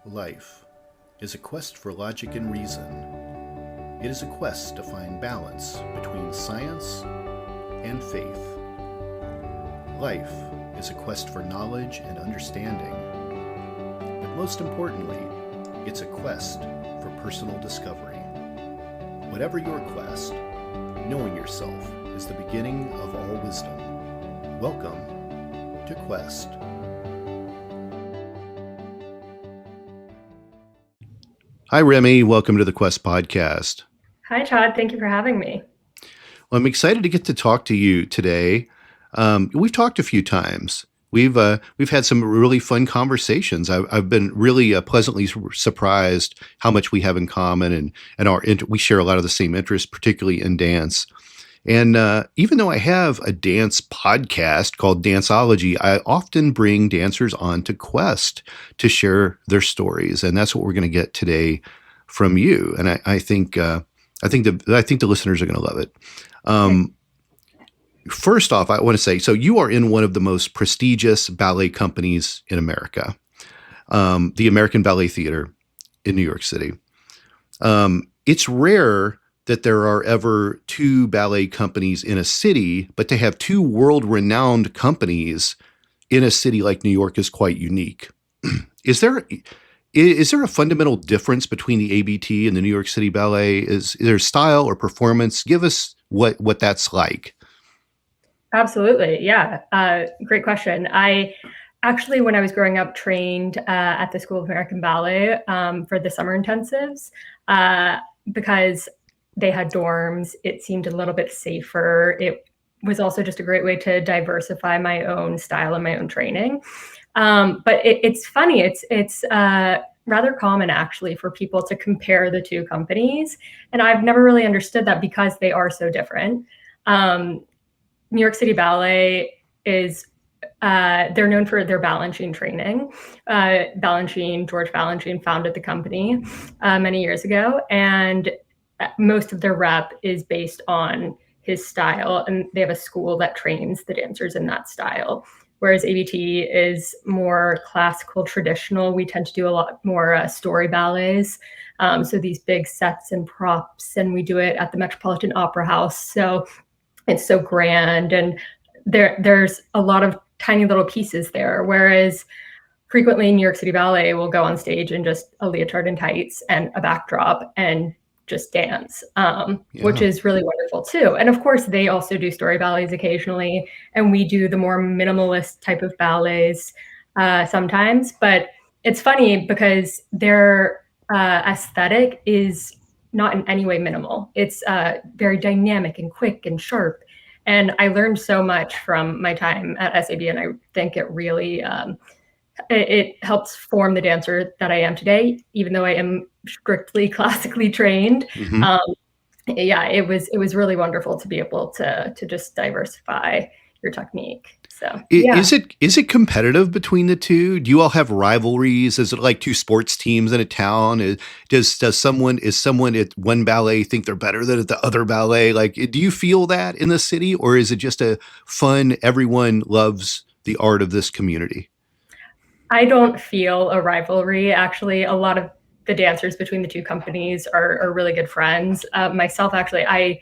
Life is a quest for logic and reason. It is a quest to find balance between science and faith. Life is a quest for knowledge and understanding. But most importantly, it's a quest for personal discovery. Whatever your quest, knowing yourself is the beginning of all wisdom. Welcome to Quest. Hi, Remy. Welcome to the Quest podcast. Hi, Todd. Thank you for having me. Well, I'm excited to get to talk to you today. We've talked a few times. We've had some really fun conversations. I've been really pleasantly surprised how much we have in common, and we share a lot of the same interests, particularly in dance. And even though I have a dance podcast called Danceology, I often bring dancers onto Quest to share their stories, and that's what we're going to get today from you. And I think the listeners are going to love it. First off, I want to say, so you are in one of the most prestigious ballet companies in America, the American Ballet Theatre in New York City. It's rare that there are ever two ballet companies in a city, but to have two world-renowned companies in a city like New York is quite unique. Is there a fundamental difference between the ABT and the New York City Ballet? Is there style or performance? Give us what that's like. Absolutely. Yeah. Great question. I actually, when I was growing up, trained at the School of American Ballet for the summer intensives because they had dorms. It seemed a little bit safer. It was also just a great way to diversify my own style and my own training. But it's funny. It's rather common actually for people to compare the two companies. And I've never really understood that because they are so different. New York City Ballet is, they're known for their Balanchine training. George Balanchine founded the company many years ago, and most of their rep is based on his style, and they have a school that trains the dancers in that style. Whereas ABT is more classical, traditional. We tend to do a lot more story ballets. So these big sets and props, and we do it at the Metropolitan Opera House. So it's so grand, and there's a lot of tiny little pieces there. Whereas frequently New York City Ballet will go on stage in just a leotard and tights and a backdrop and just dance, which is really wonderful too. And of course, they also do story ballets occasionally, and we do the more minimalist type of ballets sometimes. But it's funny because their aesthetic is not in any way minimal. It's very dynamic and quick and sharp. And I learned so much from my time at SAB, and I think it really it helps form the dancer that I am today, even though I am strictly classically trained. Mm-hmm. It was really wonderful to be able to just diversify your technique. So is it competitive between the two? Do you all have rivalries? Is it like two sports teams in a town? Is someone at one ballet think they're better than at the other ballet? Like, do you feel that in the city, or is it just a fun, everyone loves the art of this community? I don't feel a rivalry. Actually, a lot of the dancers between the two companies are really good friends. Myself, actually, I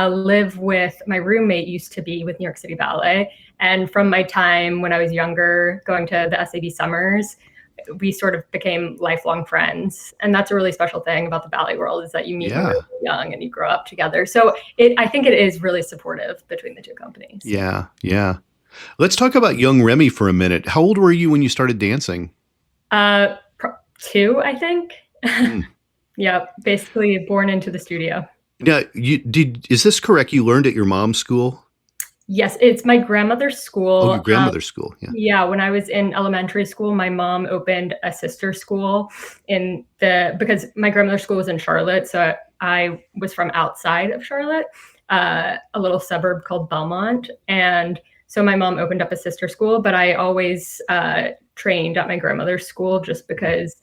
live with my roommate, used to be with New York City Ballet. And from my time when I was younger, going to the SAB summers, we sort of became lifelong friends. And that's a really special thing about the ballet world, is that you meet when you're really young and you grow up together. So I think it is really supportive between the two companies. Yeah. Let's talk about young Remy for a minute. How old were you when you started dancing? 2, I think. Yeah, basically born into the studio. Now, is this correct? You learned at your mom's school? Yes, it's my grandmother's school. Oh, your grandmother's school. Yeah. Yeah, when I was in elementary school, my mom opened a sister school because my grandmother's school was in Charlotte, so I was from outside of Charlotte, a little suburb called Belmont, and so my mom opened up a sister school, but I always trained at my grandmother's school just because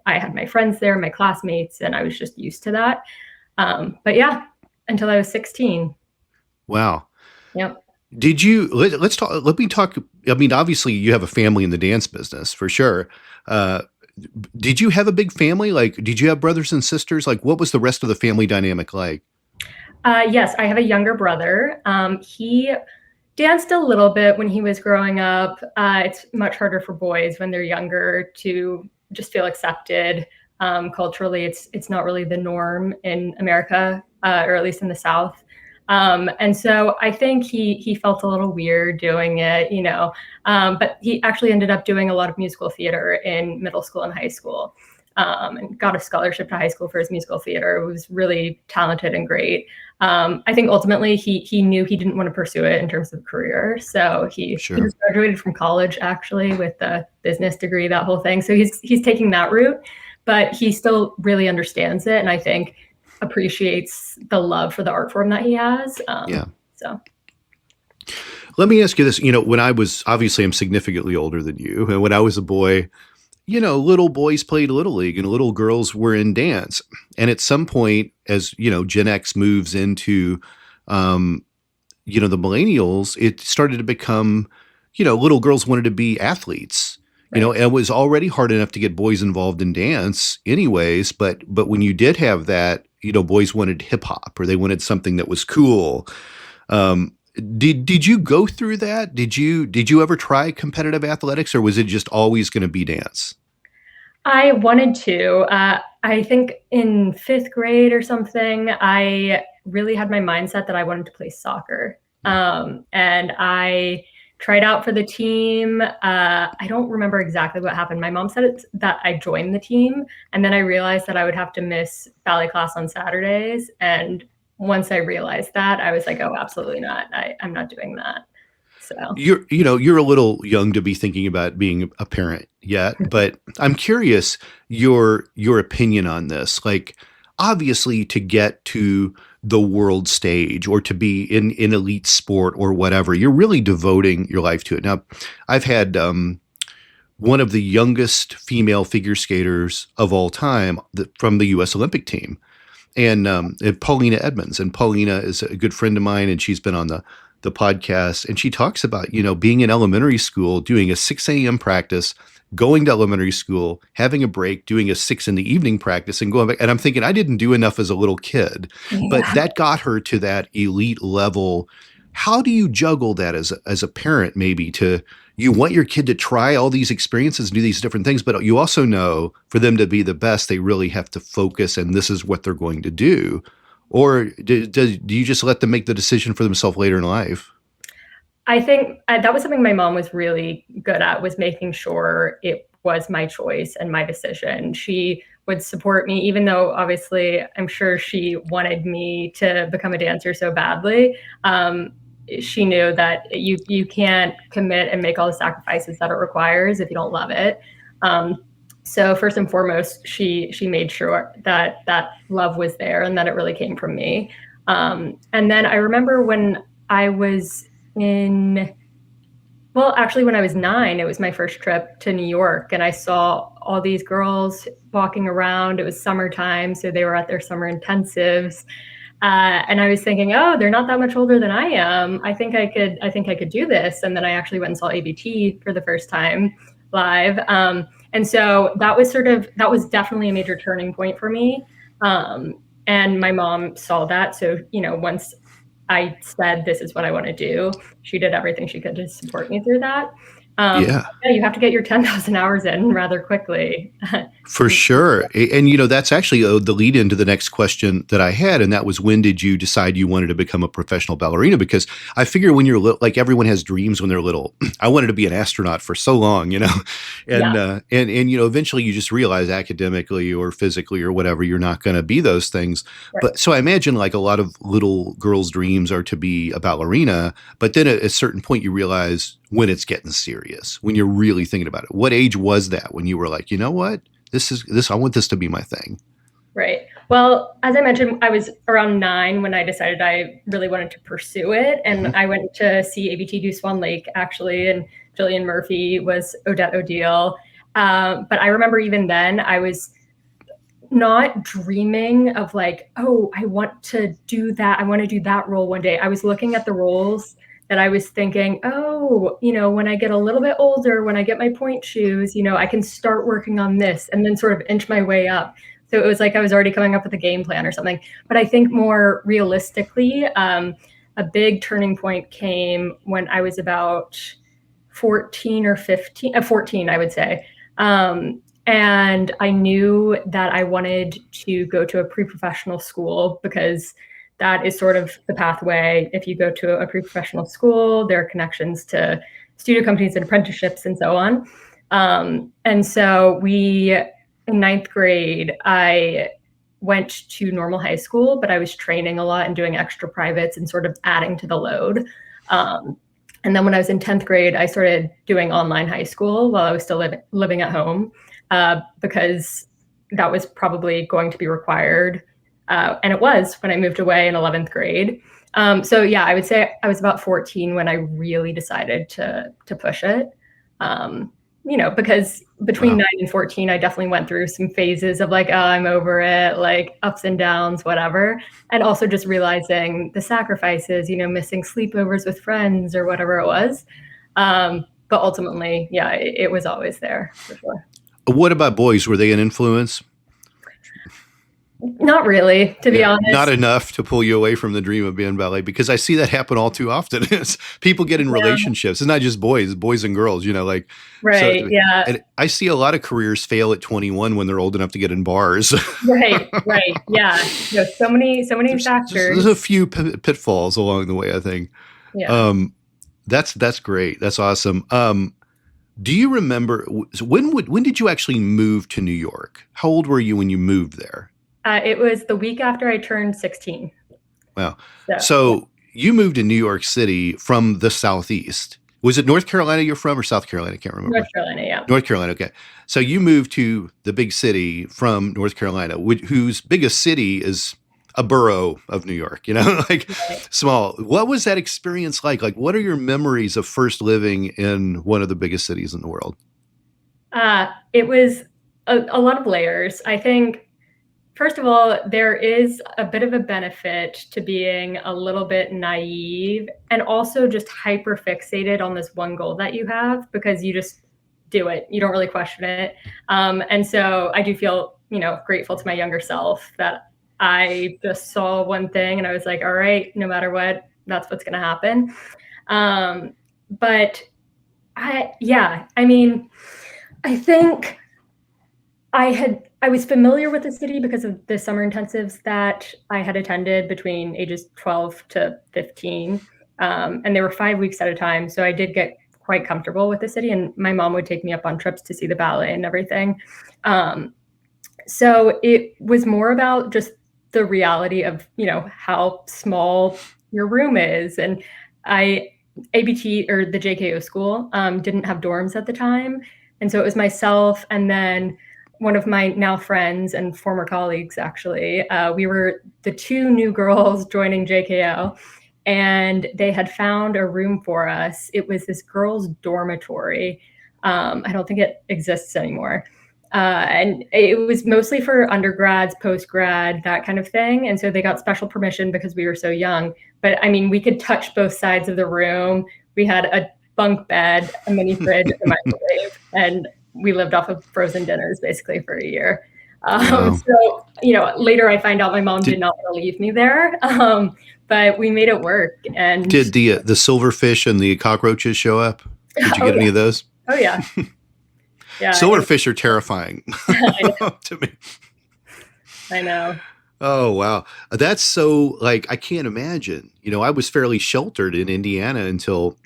I had my friends there, my classmates, and I was just used to that. But yeah, until I was 16. Wow. Yep. Did you, let me talk, I mean, obviously you have a family in the dance business for sure. did you have a big family? Like, did you have brothers and sisters? Like, what was the rest of the family dynamic like? Yes, I have a younger brother. He danced a little bit when he was growing up. It's much harder for boys when they're younger to just feel accepted. Culturally, it's not really the norm in America, or at least in the South. And so I think he felt a little weird doing it, but he actually ended up doing a lot of musical theater in middle school and high school, and got a scholarship to high school for his musical theater. It was really talented and great. I think ultimately he knew he didn't want to pursue it in terms of career. So he Sure. just graduated from college actually with a business degree, that whole thing. So he's taking that route, but he still really understands it. And I think appreciates the love for the art form that he has. Yeah. So Let me ask you this. When I was, obviously I'm significantly older than you, and when I was a boy, little boys played Little League and little girls were in dance. And at some point, as, Gen X moves into, the millennials, it started to become, little girls wanted to be athletes. right. And it was already hard enough to get boys involved in dance anyways. But when you did have that, boys wanted hip hop or they wanted something that was cool. Did you go through that? Did you ever try competitive athletics, or was it just always going to be dance? I wanted to. I think in fifth grade or something, I really had my mindset that I wanted to play soccer. And I tried out for the team. I don't remember exactly what happened. My mom said that I joined the team, and then I realized that I would have to miss ballet class on Saturdays. And once I realized that, I was like, oh, absolutely not. I'm not doing that. So You're a little young to be thinking about being a parent yet, but I'm curious your opinion on this. Like, obviously, to get to the world stage or to be in elite sport or whatever, you're really devoting your life to it. Now, I've had one of the youngest female figure skaters of all time from the U.S. Olympic team, and Paulina Edmonds. And Paulina is a good friend of mine, and she's been on the podcast, and she talks about, being in elementary school, doing a 6 a.m. practice, going to elementary school, having a break, doing a 6 in the evening practice, and going back. And I'm thinking, I didn't do enough as a little kid, but yeah. that got her to that elite level. How do you juggle that as a parent, maybe you want your kid to try all these experiences and do these different things, but you also know for them to be the best, they really have to focus, and this is what they're going to do. Or do you just let them make the decision for themselves later in life? I think that was something my mom was really good at, was making sure it was my choice and my decision. She would support me, even though obviously I'm sure she wanted me to become a dancer so badly. She knew that you can't commit and make all the sacrifices that it requires if you don't love it. So first and foremost, she made sure that love was there and that it really came from me. And then I remember when I was when I was 9, it was my first trip to New York, and I saw all these girls walking around. It was summertime, so they were at their summer intensives. And I was thinking, oh, they're not that much older than I am. I think I could do this. And then I actually went and saw ABT for the first time live. And so that was definitely a major turning point for me. And my mom saw that. So, once I said, this is what I want to do, she did everything she could to support me through that. Yeah. Yeah, you have to get your 10,000 hours in rather quickly. For sure. And, that's actually the lead into the next question that I had. And that was, when did you decide you wanted to become a professional ballerina? Because I figure when you're little, like everyone has dreams when they're little. I wanted to be an astronaut for so long, and, Yeah. and eventually you just realize academically or physically or whatever, you're not going to be those things. Right. But so I imagine like a lot of little girls' dreams are to be a ballerina. But then at a certain point, you realize when it's getting serious, when you're really thinking about it. What age was that when you were like, you know what? I want this to be my thing. Right. Well, as I mentioned, I was around 9 when I decided I really wanted to pursue it. And I went to see ABT do Swan Lake, actually, and Jillian Murphy was Odette O'Deal. But I remember even then, I was not dreaming of like, oh, I want to do that. I want to do that role one day. I was looking at the roles that I was thinking, oh, when I get a little bit older, when I get my point shoes, I can start working on this and then sort of inch my way up. So it was like I was already coming up with a game plan or something. But I think more realistically, a big turning point came when I was about 14 or 15, 14, I would say. And I knew that I wanted to go to a pre-professional school because that is sort of the pathway. If you go to a pre-professional school, there are connections to studio companies and apprenticeships and so on. And so in ninth grade, I went to normal high school, but I was training a lot and doing extra privates and sort of adding to the load. And then when I was in 10th grade, I started doing online high school while I was still living at home, because that was probably going to be required. And it was when I moved away in 11th grade. So yeah, I would say I was about 14 when I really decided to push it. Because between 9 and 14, I definitely went through some phases of like, oh, I'm over it, like ups and downs, whatever. And also just realizing the sacrifices, missing sleepovers with friends or whatever it was. But ultimately, yeah, it was always there for sure. What about boys? Were they an influence? Not really, to be honest. Not enough to pull you away from the dream of being ballet, because I see that happen all too often. People get in relationships. It's not just boys and girls, Right. So, yeah. And I see a lot of careers fail at 21 when they're old enough to get in bars. Right. Yeah. So many factors. There's a few pitfalls along the way, I think. Yeah. That's great. That's awesome. Do you remember when did you actually move to New York? How old were you when you moved there? It was the week after I turned 16. Wow. So you moved to New York City from the Southeast. Was it North Carolina you're from or South Carolina? I can't remember. North Carolina, yeah. North Carolina, okay. So you moved to the big city from North Carolina, whose biggest city is a borough of New York, like small. What was that experience like? Like, what are your memories of first living in one of the biggest cities in the world? It was a lot of layers. I think, first of all, there is a bit of a benefit to being a little bit naive and also just hyper fixated on this one goal that you have, because you just do it. You don't really question it. And so I do feel, grateful to my younger self that I just saw one thing and I was like, all right, no matter what, that's what's going to happen. But I think I was familiar with the city because of the summer intensives that I had attended between ages 12 to 15. And they were 5 weeks at a time. So I did get quite comfortable with the city, and my mom would take me up on trips to see the ballet and everything. So it was more about just the reality of, how small your room is. And ABT, or the JKO school, didn't have dorms at the time. And so it was myself and then one of my now friends and former colleagues, actually. We were the two new girls joining JKO, and they had found a room for us. It was this girls' dormitory. I don't think it exists anymore. And it was mostly for undergrads, post-grad, that kind of thing. And so they got special permission because we were so young. But I mean, we could touch both sides of the room. We had a bunk bed, a mini fridge, a microwave, and we lived off of frozen dinners basically for a year. Wow. So, later I find out my mom did not want to leave me there, but we made it work. And did the silverfish and the cockroaches show up? Did you get any of those? Oh yeah. Yeah. Silverfish are terrifying to me. I know. Oh, wow. That's so, I can't imagine. I was fairly sheltered in Indiana until,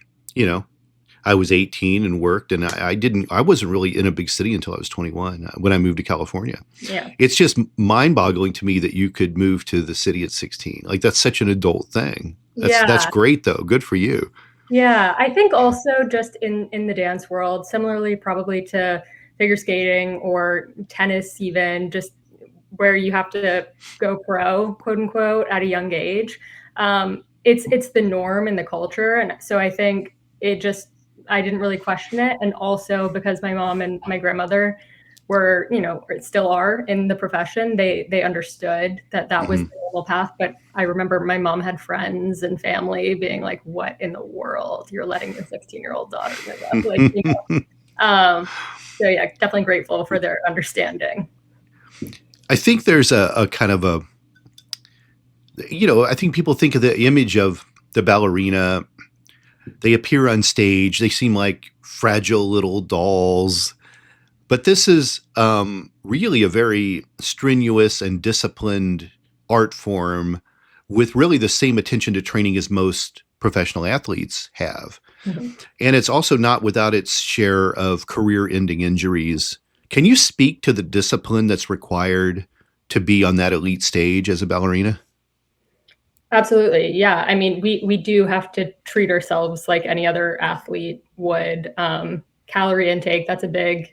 I was 18 and worked, and I wasn't really in a big city until I was 21 when I moved to California. Yeah. It's just mind-boggling to me that you could move to the city at 16. Like, that's such an adult thing. That's great though. Good for you. Yeah. I think also just in the dance world, similarly probably to figure skating or tennis, even, just where you have to go pro, quote unquote, at a young age. It's the norm in the culture. And so I think I didn't really question it. And also because my mom and my grandmother were, or still are in the profession, they understood that was the normal path. But I remember my mom had friends and family being like, "What in the world? You're letting your 16-year-old daughter do that?" Like, so yeah, definitely grateful for their understanding. I think there's a kind of a, I think people think of the image of the ballerina. They appear on stage. They seem like fragile little dolls. But this is really a very strenuous and disciplined art form with really the same attention to training as most professional athletes have. Mm-hmm. And it's also not without its share of career-ending injuries. Can you speak to the discipline that's required to be on that elite stage as a ballerina? Absolutely. Yeah. I mean, we do have to treat ourselves like any other athlete would. Calorie intake, that's a big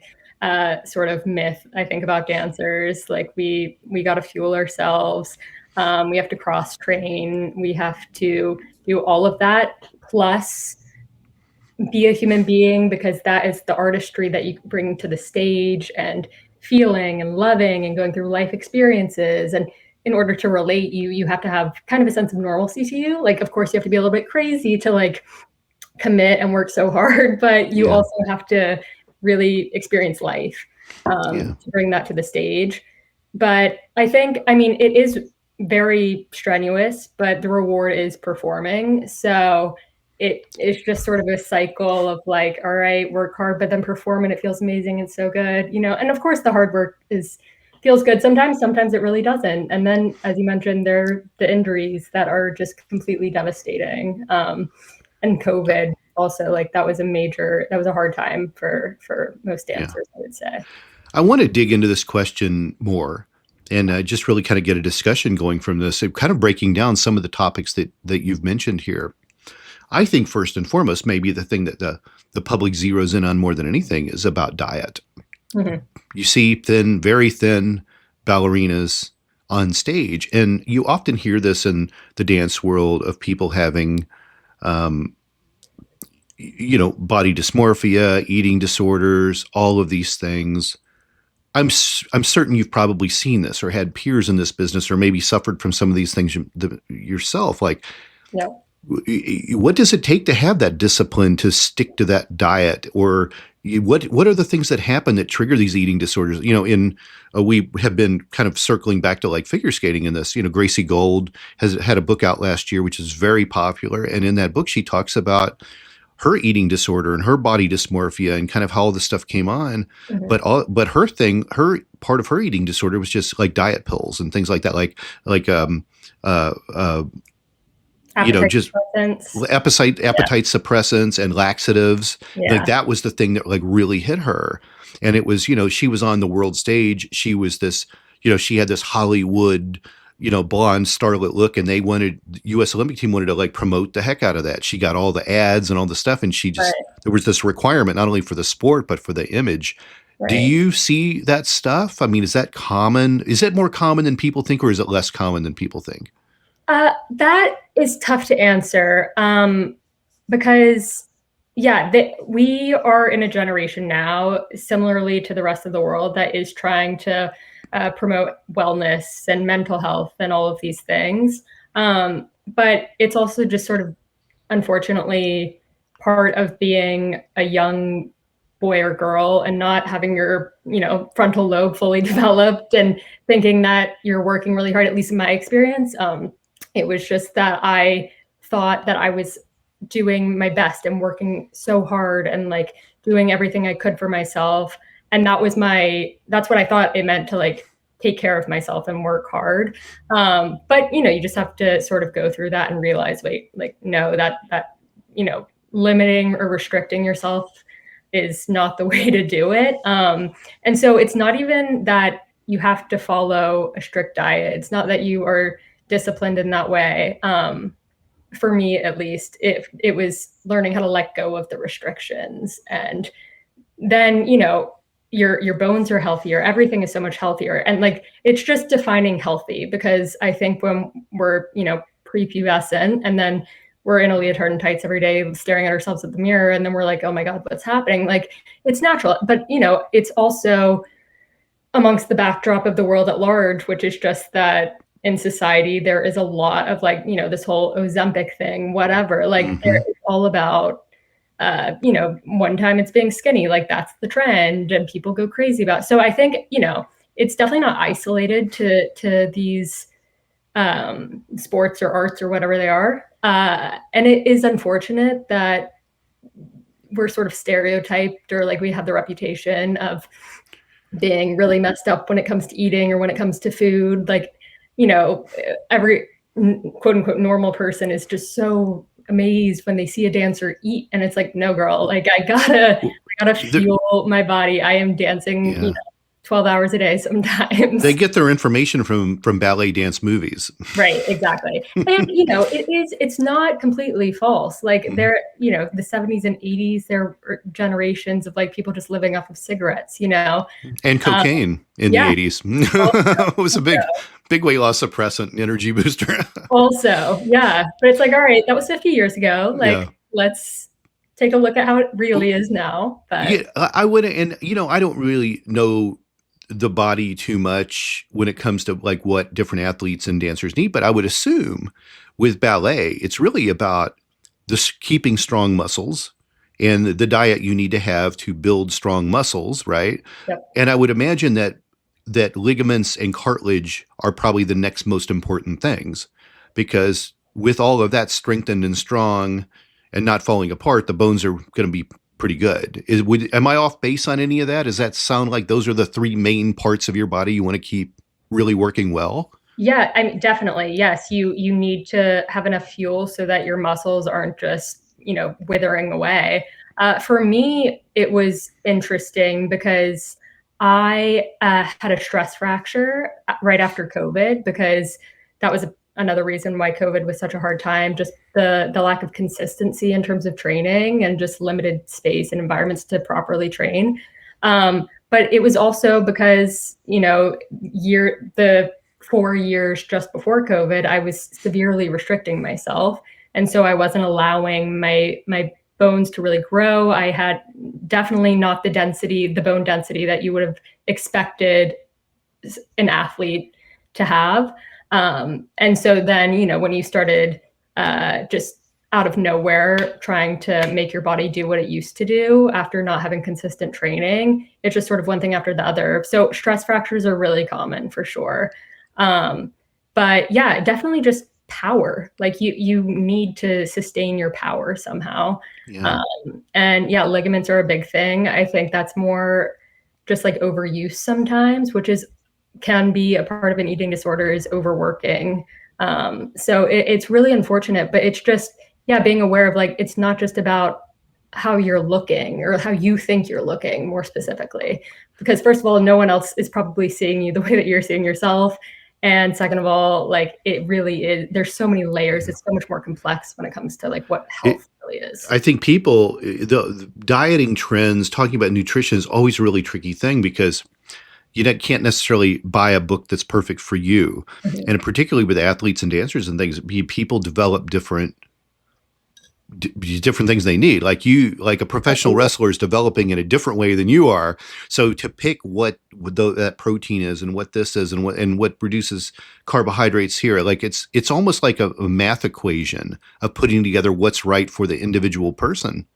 sort of myth, I think, about dancers. Like we got to fuel ourselves. We have to cross train. We have to do all of that, plus be a human being, because that is the artistry that you bring to the stage, and feeling and loving and going through life experiences. And in order to relate, you have to have kind of a sense of normalcy to you. Like, of course, you have to be a little bit crazy to like commit and work so hard, but you also have to really experience life to bring that to the stage. But I mean, it is very strenuous, but the reward is performing. So it's just sort of a cycle of like, all right, work hard, but then perform and it feels amazing and so good, And of course the hard work feels good sometimes it really doesn't. And then, as you mentioned, there are the injuries that are just completely devastating. And COVID also, like that was a hard time for most dancers, I would say. I want to dig into this question more and just really kind of get a discussion going from this, kind of breaking down some of the topics that you've mentioned here. I think first and foremost, maybe the thing that the public zeroes in on more than anything is about diet. Mm-hmm. You see very thin ballerinas on stage, and you often hear this in the dance world of people having, body dysmorphia, eating disorders, all of these things. I'm certain you've probably seen this or had peers in this business, or maybe suffered from some of these things yourself. Like, what does it take to have that discipline to stick to that diet? Or what are the things that happen that trigger these eating disorders? We have been kind of circling back to like figure skating in this. Gracie Gold has had a book out last year, which is very popular. And in that book, she talks about her eating disorder and her body dysmorphia and kind of how all this stuff came on. Mm-hmm. But her part of her eating disorder was just like diet pills and things like that. Just appetite suppressants and laxatives. Like that was the thing that like really hit her. And it was, she was on the world stage. She was this, she had this Hollywood, blonde starlet look, and the U.S. Olympic team wanted to like promote the heck out of that. She got all the ads and all the stuff, and she just, there was this requirement not only for the sport, but for the image. Right. Do you see that stuff? I mean, is that common? Is it more common than people think, or is it less common than people think? That is tough to answer because, we are in a generation now, similarly to the rest of the world, that is trying to promote wellness and mental health and all of these things. But it's also just sort of, unfortunately, part of being a young boy or girl and not having your, frontal lobe fully developed and thinking that you're working really hard, at least in my experience. It was just that I thought that I was doing my best and working so hard and like doing everything I could for myself. And that's what I thought it meant to like take care of myself and work hard. But, you just have to sort of go through that and realize, no, that, limiting or restricting yourself is not the way to do it. And so it's not even that you have to follow a strict diet. It's not that you are disciplined in that way. For me, at least, it was learning how to let go of the restrictions. And then, your bones are healthier. Everything is so much healthier. And like, it's just defining healthy, because I think when we're, prepubescent and then we're in a leotard and tights every day, staring at ourselves at the mirror, and then we're like, oh my God, what's happening? Like, it's natural. But, it's also amongst the backdrop of the world at large, which is just that in society there is a lot of like, this whole Ozempic thing, whatever. Like it's all about one time it's being skinny, like that's the trend and people go crazy about. So I think, it's definitely not isolated to these sports or arts or whatever they are. And it is unfortunate that we're sort of stereotyped, or like we have the reputation of being really messed up when it comes to eating or when it comes to food. Like, every quote unquote normal person is just so amazed when they see a dancer eat, and it's like, no, girl, like I gotta fuel my body. I am dancing 12 hours a day sometimes. They get their information from ballet dance movies. Right, exactly. And it's not completely false. Like there, the 70s and 80s, there were generations of like people just living off of cigarettes, and cocaine in the 80s. It was a big weight loss suppressant, energy booster. Also, yeah. But it's like, all right, that was 50 years ago. Like, let's take a look at how it really is now. But yeah, I would, and I don't really know the body too much when it comes to like what different athletes and dancers need, but I would assume with ballet, it's really about keeping strong muscles and the diet you need to have to build strong muscles, right? Yep. And I would imagine that ligaments and cartilage are probably the next most important things, because with all of that strengthened and strong and not falling apart, the bones are going to be pretty good. Am I off base on any of that? Does that sound like those are the three main parts of your body you want to keep really working well? Yeah, I mean, definitely. Yes, you need to have enough fuel so that your muscles aren't just, withering away. For me, it was interesting because I had a stress fracture right after COVID, because that was another reason why COVID was such a hard time. Just the lack of consistency in terms of training and just limited space and environments to properly train. But it was also because, the 4 years just before COVID, I was severely restricting myself. And so I wasn't allowing my bones to really grow. I had definitely not the bone density that you would have expected an athlete to have. And so then, when you started just out of nowhere trying to make your body do what it used to do after not having consistent training, it's just sort of one thing after the other. So stress fractures are really common for sure. But yeah, definitely just power. Like you need to sustain your power somehow. Yeah. And yeah, ligaments are a big thing. I think that's more just like overuse sometimes, which can be a part of an eating disorder, is overworking. So it's really unfortunate, but it's just, being aware of like, it's not just about how you're looking or how you think you're looking more specifically, because first of all, no one else is probably seeing you the way that you're seeing yourself. And second of all, like it really is, there's so many layers. It's so much more complex when it comes to like what health really is. I think people, the dieting trends, talking about nutrition is always a really tricky thing, because you can't necessarily buy a book that's perfect for you. Mm-hmm. And particularly with athletes and dancers and things, people develop different things they need. Like a professional wrestler is developing in a different way than you are. So to pick what that protein is and what this is and what produces carbohydrates here, like it's almost like a math equation of putting together what's right for the individual person.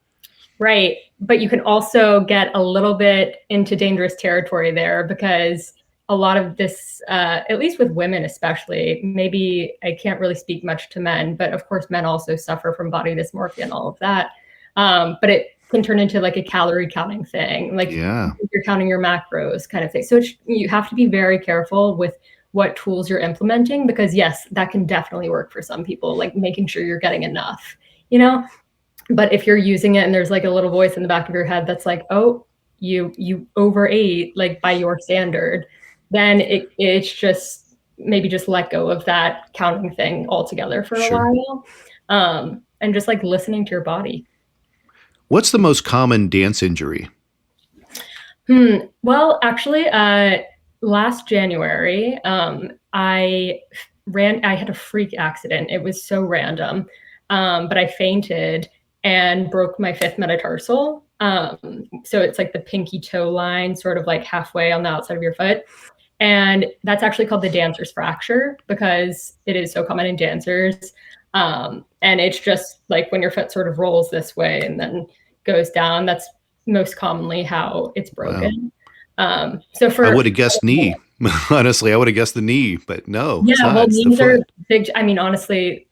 Right. But you can also get a little bit into dangerous territory there, because a lot of this, at least with women especially, maybe I can't really speak much to men, but of course men also suffer from body dysmorphia and all of that. But it can turn into like a calorie counting thing, like you're counting your macros kind of thing. So you have to be very careful with what tools you're implementing, because yes, that can definitely work for some people, like making sure you're getting enough, But if you're using it and there's like a little voice in the back of your head that's like, oh, you overate like by your standard, then it's just maybe just let go of that counting thing altogether for a while. And just like listening to your body. What's the most common dance injury? Well, actually, last January, I had a freak accident. It was so random. But I fainted and broke my fifth metatarsal. So it's like the pinky toe line, sort of like halfway on the outside of your foot. And that's actually called the dancer's fracture because it is so common in dancers. And it's just like when your foot sort of rolls this way and then goes down, that's most commonly how it's broken. Wow. So for I would have guessed knee. Honestly, I would have guessed the knee, but no, yeah, it's not. well, It's the knees are foot. big. I mean, honestly,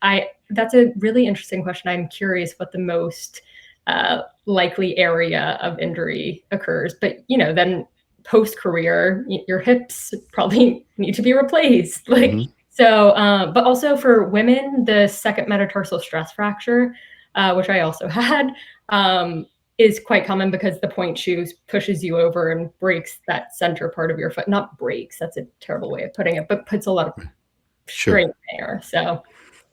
that's a really interesting question. I'm curious what the most likely area of injury occurs. But then post-career, your hips probably need to be replaced. Like Hmm. so, but also for women, the second metatarsal stress fracture, which I also had, is quite common because the point shoe pushes you over and breaks that center part of your foot. Not breaks, that's a terrible way of putting it, but puts a lot of Sure. strength there. So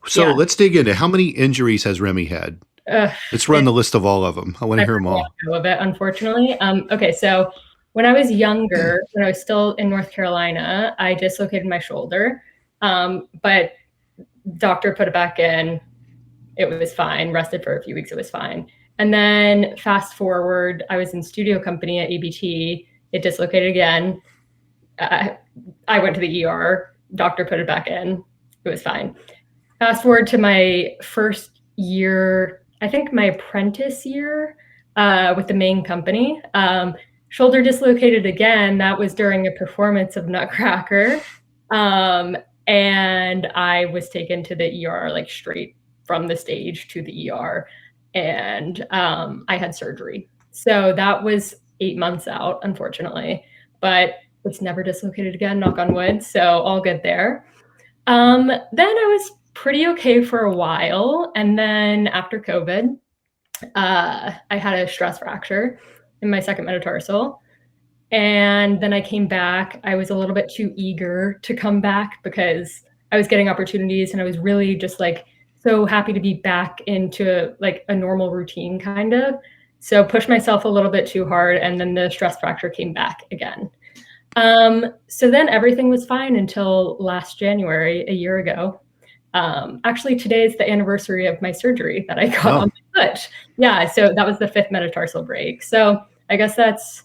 So yeah, let's dig into how many injuries has Remy had? uh, Let's run the list of all of them. I want to hear them all. know of it, unfortunately. Okay, so when I was younger, when I was still in North Carolina, I dislocated my shoulder, but doctor put it back in. It was fine. Rested for a few weeks. It was fine. And then fast forward, I was in Studio Company at ABT. It dislocated again. I went to the ER. Doctor put it back in. It was fine. Fast forward to my first year, I think my apprentice year with the main company. Shoulder dislocated again. That was during a performance of Nutcracker. And I was taken to the ER, like straight from the stage to the ER. And I had surgery. So that was 8 months out, unfortunately. But it's never dislocated again, knock on wood. So all good there. Then I was pretty okay for a while. And then after COVID, I had a stress fracture in my second metatarsal. And then I came back. I was a little bit too eager to come back because I was getting opportunities and I was really just like so happy to be back into like a normal routine kind of. So pushed myself a little bit too hard and then the stress fracture came back again. So then everything was fine until last January, a year ago. Actually, today is the anniversary of my surgery that I got on my foot. Yeah, so that was the 5th metatarsal break. So I guess that's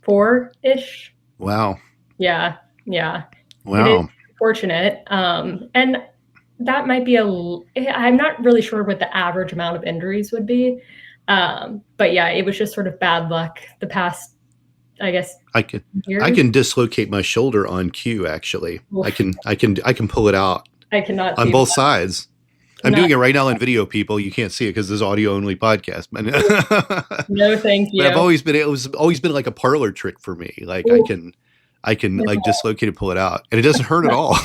4-ish. Wow. Yeah, yeah. It is Wow. fortunate. And that might be I'm not really sure what the average amount of injuries would be. But yeah, it was just sort of bad luck the past, I guess, I can years. dislocate my shoulder on cue. Actually, Oof. I can pull it out I cannot on see both that. sides. I'm doing it right now on video, people. You can't see it because this is audio only podcast. No, thank you. But it was always been like a parlor trick for me. Like Ooh. I can like dislocate it, pull it out, and it doesn't hurt at all.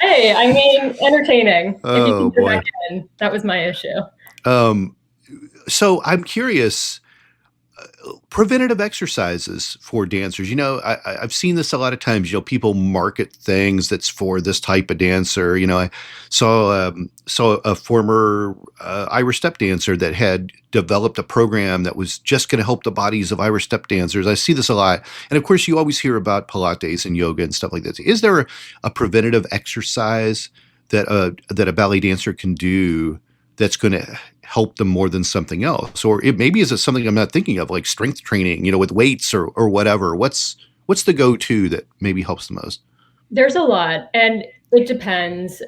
Hey, I mean, entertaining. If you Oh can put boy. back in, that was my issue. So I'm curious. Preventative exercises for dancers. I've seen this a lot of times. People market things that's for this type of dancer. I saw a former Irish step dancer that had developed a program that was just going to help the bodies of Irish step dancers. I see this a lot, and of course, you always hear about Pilates and yoga and stuff like this. Is there a preventative exercise that a ballet dancer can do that's going to help them more than something else? Or is it something I'm not thinking of, like strength training, with weights or whatever? What's the go-to that maybe helps the most? There's a lot, and it depends.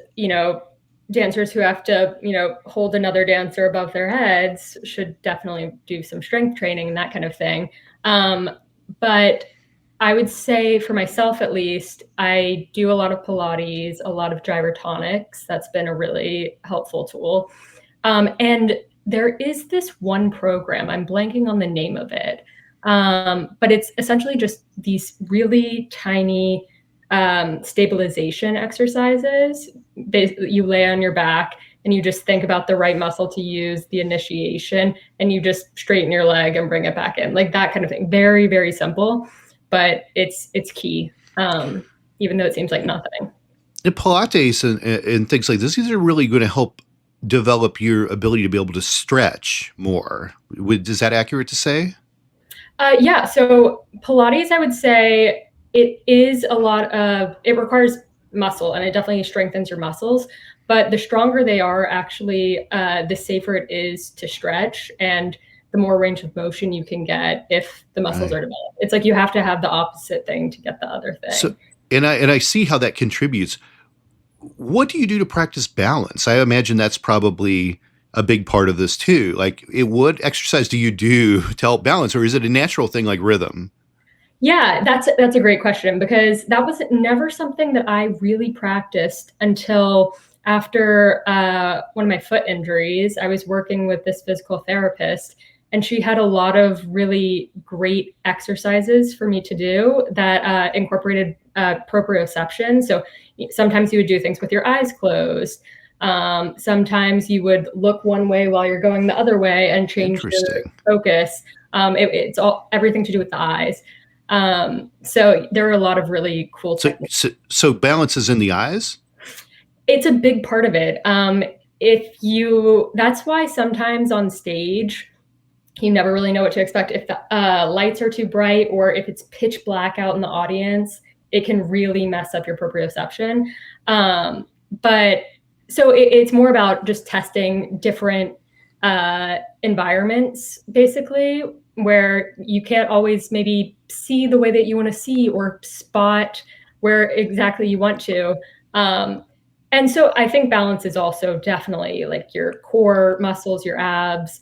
Dancers who have to, hold another dancer above their heads should definitely do some strength training and that kind of thing. But I would say for myself, at least, I do a lot of Pilates, a lot of gyrotonics. That's been a really helpful tool. And there is this one program, I'm blanking on the name of it, but it's essentially just these really tiny stabilization exercises. Basically, you lay on your back and you just think about the right muscle to use, the initiation, and you just straighten your leg and bring it back in, like that kind of thing. Very, very simple, but it's key, even though it seems like nothing. And Pilates and things like this, these are really going to help develop your ability to be able to stretch more. Is that accurate to say? Yeah. So Pilates, I would say it requires muscle and it definitely strengthens your muscles. But the stronger they are, actually, the safer it is to stretch. And the more range of motion you can get if the muscles are developed. It's like you have to have the opposite thing to get the other thing. So, and I see how that contributes. What do you do to practice balance? I imagine that's probably a big part of this too. Like, what exercise do you do to help balance, or is it a natural thing like rhythm? Yeah, that's a great question, because that was never something that I really practiced until after one of my foot injuries. I was working with this physical therapist, and she had a lot of really great exercises for me to do that incorporated proprioception. So sometimes you would do things with your eyes closed. Sometimes you would look one way while you're going the other way and change your focus. It's everything to do with the eyes. So there are a lot of really cool techniques. So balance is in the eyes? It's a big part of it. That's why sometimes on stage, you never really know what to expect. If the lights are too bright, or if it's pitch black out in the audience, it can really mess up your proprioception. But so it's more about just testing different environments, basically, where you can't always maybe see the way that you want to see or spot where exactly you want to. And so I think balance is also definitely like your core muscles, your abs,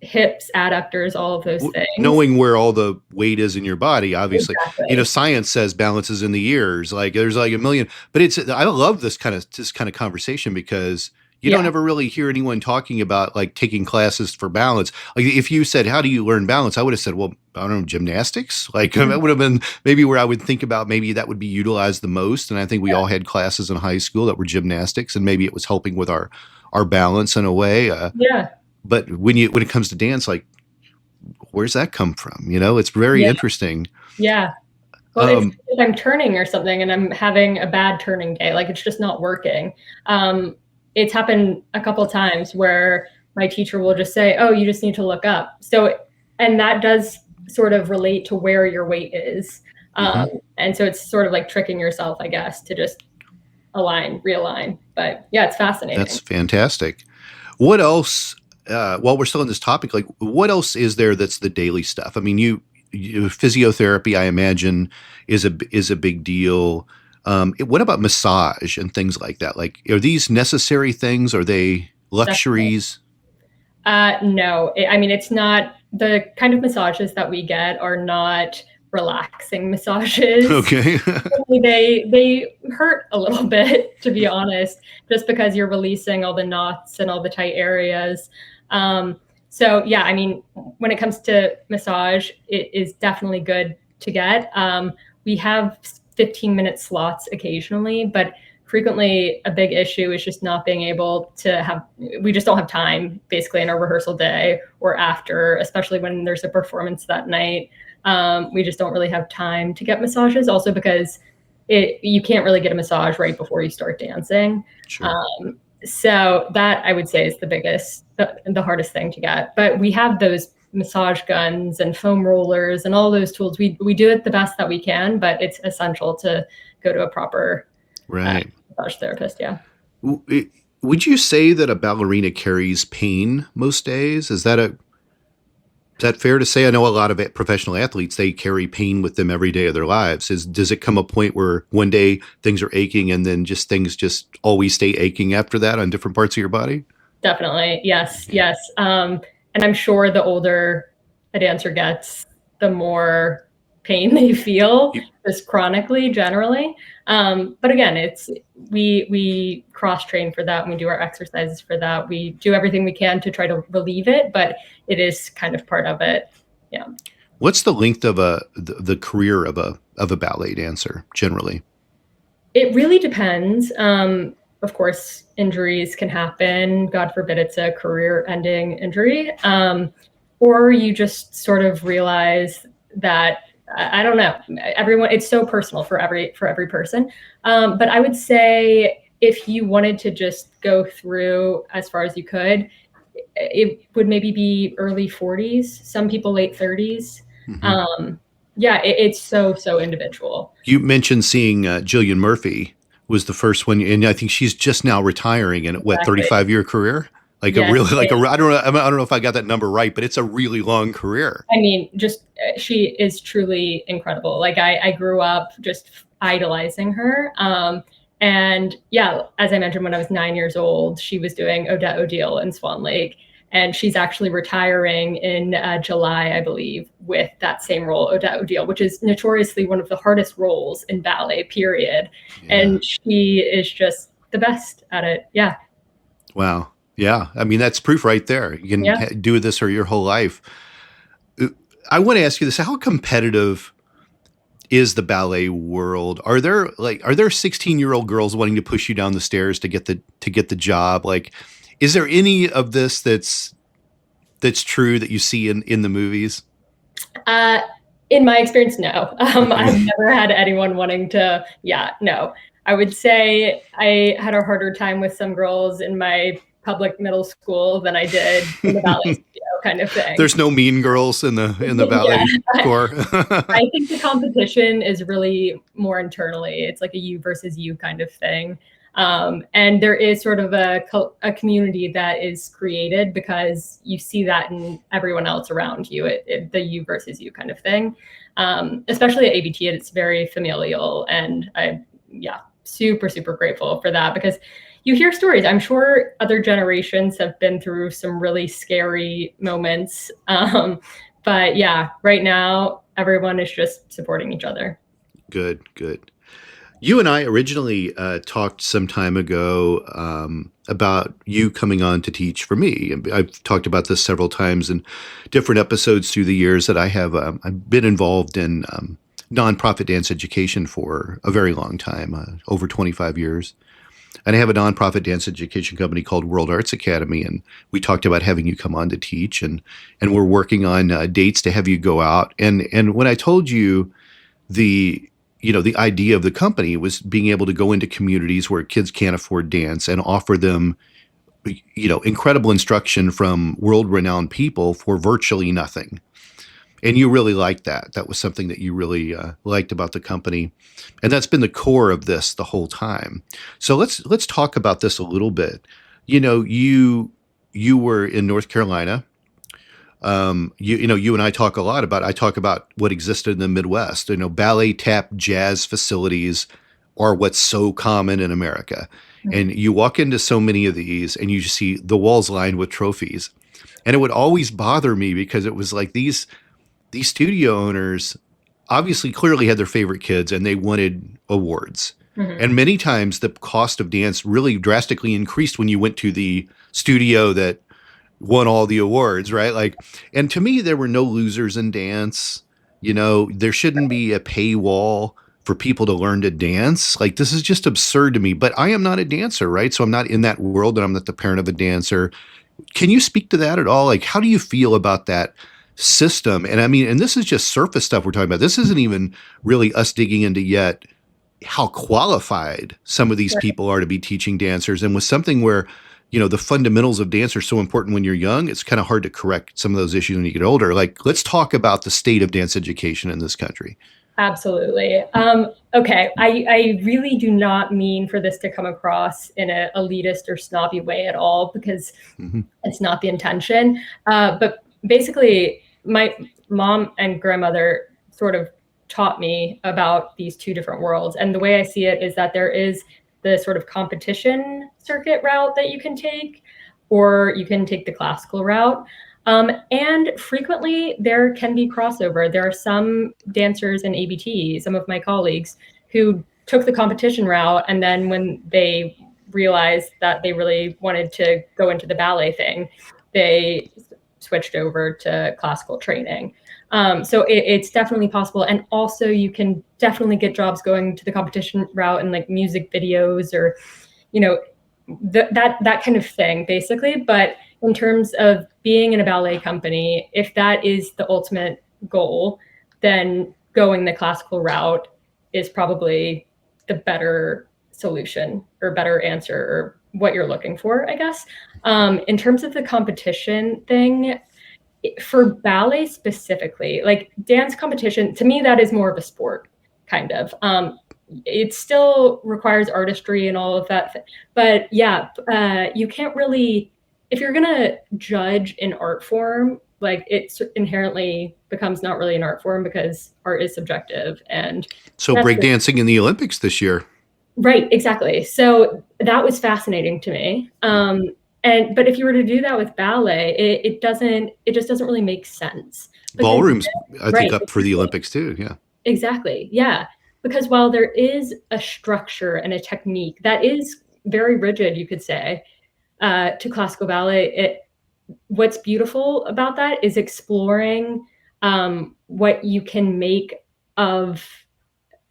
hips, adductors, all of those things. Knowing where all the weight is in your body, obviously. Exactly. Science says balance is in the ears. Like, there's like a million, but I love this kind of conversation, because you don't ever really hear anyone talking about like taking classes for balance. Like, if you said, how do you learn balance? I would have said, well, I don't know, gymnastics. Like, that would have been maybe where I would think about maybe that would be utilized the most. And I think we all had classes in high school that were gymnastics, and maybe it was helping with our balance in a way. But when it comes to dance, like, where's that come from? It's very interesting. Yeah. Well, if I'm turning or something and I'm having a bad turning day, like it's just not working. It's happened a couple of times where my teacher will just say, oh, you just need to look up. So, and that does sort of relate to where your weight is. And so it's sort of like tricking yourself, I guess, to just realign. But yeah, it's fascinating. That's fantastic. What else? While we're still on this topic, like, what else is there that's the daily stuff? I mean, physiotherapy, I imagine, is a big deal. What about massage and things like that? Like, are these necessary things? Are they luxuries? No, I mean, it's not. The kind of massages that we get are not relaxing massages. Okay. they hurt a little bit, to be honest, just because you're releasing all the knots and all the tight areas. So yeah, I mean, when it comes to massage, it is definitely good to get. We have 15-minute slots occasionally, but frequently a big issue is just not being able to we just don't have time basically in our rehearsal day or after, especially when there's a performance that night. We just don't really have time to get massages, also because you can't really get a massage right before you start dancing. Sure. So that, I would say, is the hardest thing to get. But we have those massage guns and foam rollers and all those tools. We do it the best that we can, but it's essential to go to a proper massage therapist. Yeah. Would you say that a ballerina carries pain most days? Is that fair to say? I know a lot of professional athletes, they carry pain with them every day of their lives. Does it come a point where one day things are aching and then things just always stay aching after that on different parts of your body? Definitely. Yes. And I'm sure the older a dancer gets, the more pain they feel, just chronically, generally. But again, we cross-train for that, and we do our exercises for that. We do everything we can to try to relieve it, but it is kind of part of it. Yeah. What's the length of the career of a ballet dancer generally? It really depends. Of course, injuries can happen. God forbid it's a career-ending injury. Or you just sort of realize that, I don't know, it's so personal for every person. But I would say if you wanted to just go through as far as you could, it would maybe be early 40s, some people late 30s. Mm-hmm. Yeah, it's so individual. You mentioned seeing Jillian Murphy was the first one, and I think she's just now retiring in a 35-year career? Like a Yes. really, like a, I don't know if I got that number right, but it's a really long career. I mean, just she is truly incredible. Like I grew up just idolizing her. And yeah, as I mentioned, when I was 9 years old, she was doing Odette Odile in Swan Lake. And she's actually retiring in July, I believe, with that same role, Odette Odile, which is notoriously one of the hardest roles in ballet, period. Yeah. And she is just the best at it. Yeah. Wow. Yeah. I mean, that's proof right there. You can do this for your whole life. I want to ask you this. How competitive is the ballet world? Are there 16-year-old girls wanting to push you down the stairs to get the job? Like, is there any of this that's true that you see in the movies? In my experience, no. I've never had anyone wanting to, no. I would say I had a harder time with some girls in my public middle school than I did in the ballet studio kind of thing. There's no mean girls in the ballet corps. I think the competition is really more internally. It's like a you versus you kind of thing. And there is sort of a community that is created because you see that in everyone else around you, the you versus you kind of thing. Especially at ABT, it's very familial, and super, super grateful for that, because you hear stories. I'm sure other generations have been through some really scary moments. But yeah, right now, everyone is just supporting each other. Good. You and I originally talked some time ago about you coming on to teach for me. I've talked about this several times in different episodes through the years that I have. I've been involved in nonprofit dance education for a very long time, over 25 years. And I have a nonprofit dance education company called World Arts Academy, and we talked about having you come on to teach, and we're working on dates to have you go out. And when I told you the idea of the company was being able to go into communities where kids can't afford dance and offer them, incredible instruction from world-renowned people for virtually nothing. And you really liked that. That was something that you really liked about the company. And that's been the core of this the whole time. So let's talk about this a little bit. You were in North Carolina. You and I talk a lot about what existed in the Midwest. Ballet, tap, jazz facilities are what's so common in America. Mm-hmm. And you walk into so many of these and you just see the walls lined with trophies. And it would always bother me because it was like these studio owners obviously clearly had their favorite kids and they wanted awards. Mm-hmm. And many times the cost of dance really drastically increased when you went to the studio that won all the awards, right? And to me, there were no losers in dance. There shouldn't be a paywall for people to learn to dance. This is just absurd to me, but I am not a dancer, right? So I'm not in that world and I'm not the parent of a dancer. Can you speak to that at all? How do you feel about that system? And I mean, and this is just surface stuff we're talking about. This isn't even really us digging into yet how qualified some of these people are to be teaching dancers. And with something where, the fundamentals of dance are so important when you're young, it's kind of hard to correct some of those issues when you get older. Let's talk about the state of dance education in this country. Absolutely. Okay. I really do not mean for this to come across in an elitist or snobby way at all, because it's not the intention. But basically, my mom and grandmother sort of taught me about these two different worlds. And the way I see it is that there is the sort of competition circuit route that you can take, or you can take the classical route. And frequently there can be crossover. There are some dancers in ABT, some of my colleagues, who took the competition route, and then when they realized that they really wanted to go into the ballet thing, they switched over to classical training. So it's definitely possible. And also you can definitely get jobs going to the competition route in music videos or, that kind of thing, basically. But in terms of being in a ballet company, if that is the ultimate goal, then going the classical route is probably the better solution or better answer, or what you're looking for, I guess. In terms of the competition thing, for ballet specifically, dance competition, to me, that is more of a sport, kind of. It still requires artistry and all of that. But yeah, you can't really if you're gonna judge an art form, like it inherently becomes not really an art form because art is subjective, and So that's breakdancing in the Olympics this year. right, exactly. So that was fascinating to me. But if you were to do that with ballet, it just doesn't really make sense because Ballroom's, I think, right, up for the Olympics too. Yeah. exactly, yeah. Because while there is a structure and a technique that is very rigid, you could say, to classical ballet, what's beautiful about that is exploring what you can make of